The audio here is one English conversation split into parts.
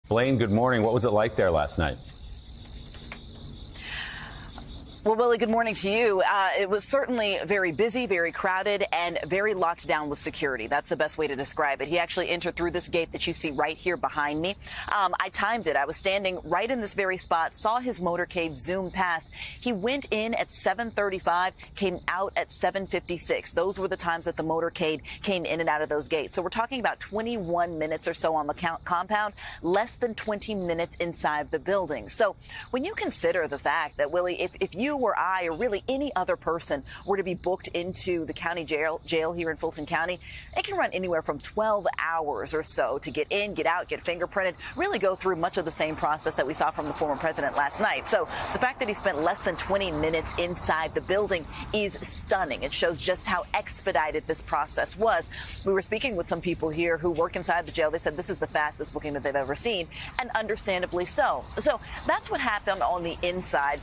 Blaine, good morning. What was it like there last night? Well, Willie, good morning to you. It was certainly very busy, very crowded, and very locked down with security. That's the best way to describe it. He actually entered through this gate that you see right here behind me. I timed it. I was standing right in this very spot, saw his motorcade zoom past. He went in at 7:35, came out at 7:56. Those were the times that the motorcade came in and out of those gates. So we're talking about 21 minutes or so on the compound, less than 20 minutes inside the building. So when you consider the fact that, Willie, if you or I or really any other person were to be booked into the county jail here in Fulton County, it can run anywhere from 12 hours or so to get in, get out, get fingerprinted, really go through much of the same process that we saw from the former president last night. So the fact that he spent less than 20 minutes inside the building is stunning. It shows just how expedited this process was. We were speaking with some people here who work inside the jail. They said this is the fastest booking that they've ever seen, and understandably so. So that's what happened on the inside.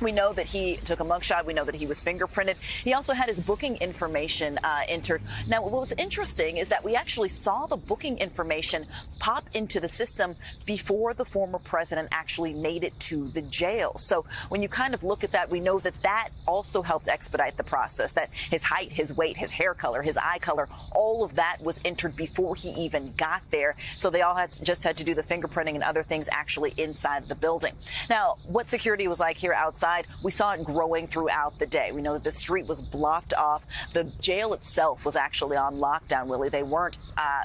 We know that he took a mugshot. We know that he was fingerprinted. He also had his booking information entered. Now, what was interesting is that we actually saw the booking information pop into the system before the former president actually made it to the jail. So when you kind of look at that, we know that that also helped expedite the process, that his height, his weight, his hair color, his eye color, all of that was entered before he even got there. So they all just had to do the fingerprinting and other things actually inside the building. Now, what security was like here outside, we saw it growing throughout the day. We know that the street was blocked off. The jail itself was actually on lockdown, Willie. They weren't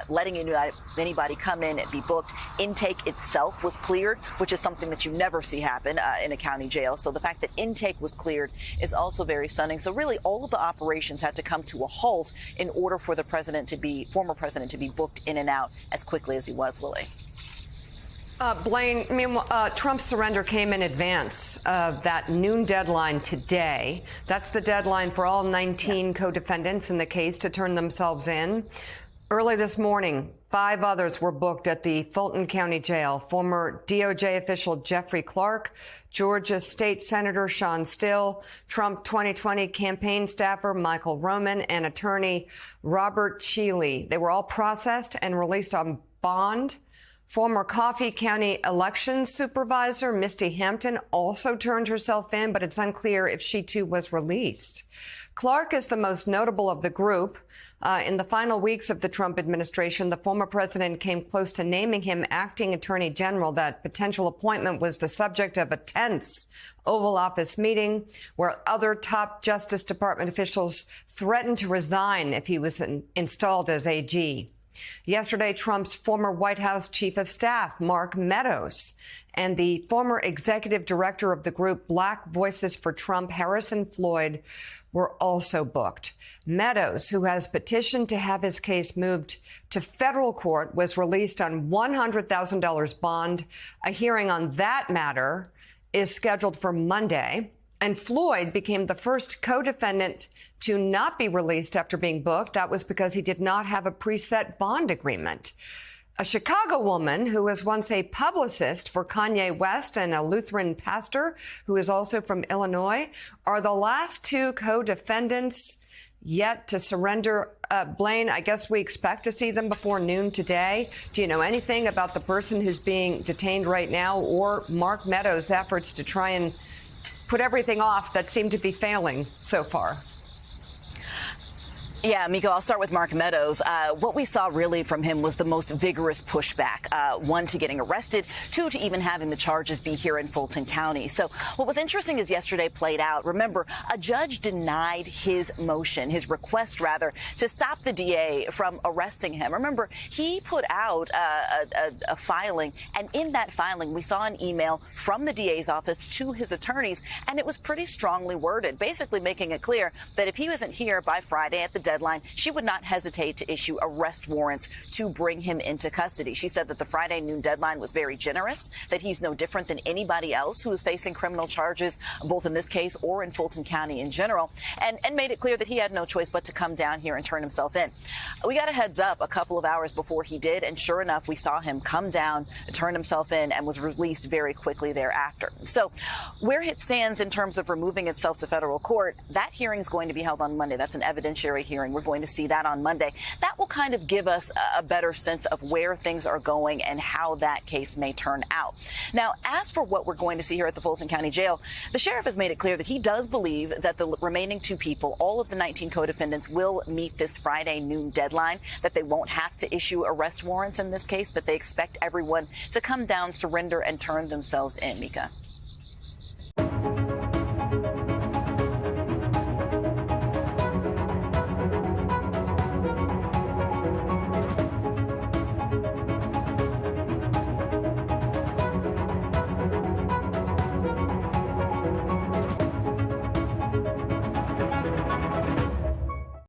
letting anybody come in and be booked. Intake itself was cleared, which is something that you never see happen in a county jail. So the fact that intake was cleared is also very stunning. So really, all of the operations had to come to a halt in order for the former president to be booked in and out as quickly as he was, Willie. Blaine, Trump's surrender came in advance of that noon deadline today. That's the deadline for all 19 co-defendants in the case to turn themselves in. Early this morning, 5 others were booked at the Fulton County Jail. Former DOJ official Jeffrey Clark, Georgia State Senator Sean Still, Trump 2020 campaign staffer Michael Roman, and attorney Robert Cheeley. They were all processed and released on bond. Former Coffee County elections supervisor Misty Hampton also turned herself in, but it's unclear if she too was released. Clark is the most notable of the group. In the final weeks of the Trump administration, the former president came close to naming him acting attorney general. That potential appointment was the subject of a tense Oval Office meeting where other top Justice Department officials threatened to resign if he was installed as AG. Yesterday, Trump's former White House chief of staff, Mark Meadows, and the former executive director of the group Black Voices for Trump, Harrison Floyd, were also booked. Meadows, who has petitioned to have his case moved to federal court, was released on $100,000 bond. A hearing on that matter is scheduled for Monday. And Floyd became the first co-defendant to not be released after being booked. That was because he did not have a preset bond agreement. A Chicago woman who was once a publicist for Kanye West and a Lutheran pastor who is also from Illinois are the last 2 co-defendants yet to surrender. Blaine, I guess we expect to see them before noon today. Do you know anything about the person who's being detained right now or Mark Meadows' efforts to try and put everything off that seemed to be failing so far? Yeah, Miko, I'll start with Mark Meadows. What we saw really from him was the most vigorous pushback, 1, to getting arrested, 2, to even having the charges be here in Fulton County. So what was interesting is yesterday played out. Remember, a judge denied his motion, his request, rather, to stop the DA from arresting him. Remember, he put out a filing, and in that filing, we saw an email from the DA's office to his attorneys, and it was pretty strongly worded, basically making it clear that if he wasn't here by Friday at the deadline, she would not hesitate to issue arrest warrants to bring him into custody. She said that the Friday noon deadline was very generous, that he's no different than anybody else who is facing criminal charges, both in this case or in Fulton County in general, and made it clear that he had no choice but to come down here and turn himself in. We got a heads up a couple of hours before he did, and sure enough, we saw him come down, turn himself in, and was released very quickly thereafter. So where it stands in terms of removing itself to federal court, that hearing is going to be held on Monday. That's an evidentiary hearing hearing. We're going to see that on Monday. That will kind of give us a better sense of where things are going and how that case may turn out. Now, as for what we're going to see here at the Fulton County Jail, the sheriff has made it clear that he does believe that the remaining 2 people, all of the 19 co-defendants, will meet this Friday noon deadline, that they won't have to issue arrest warrants in this case, that they expect everyone to come down, surrender, and turn themselves in. Mika.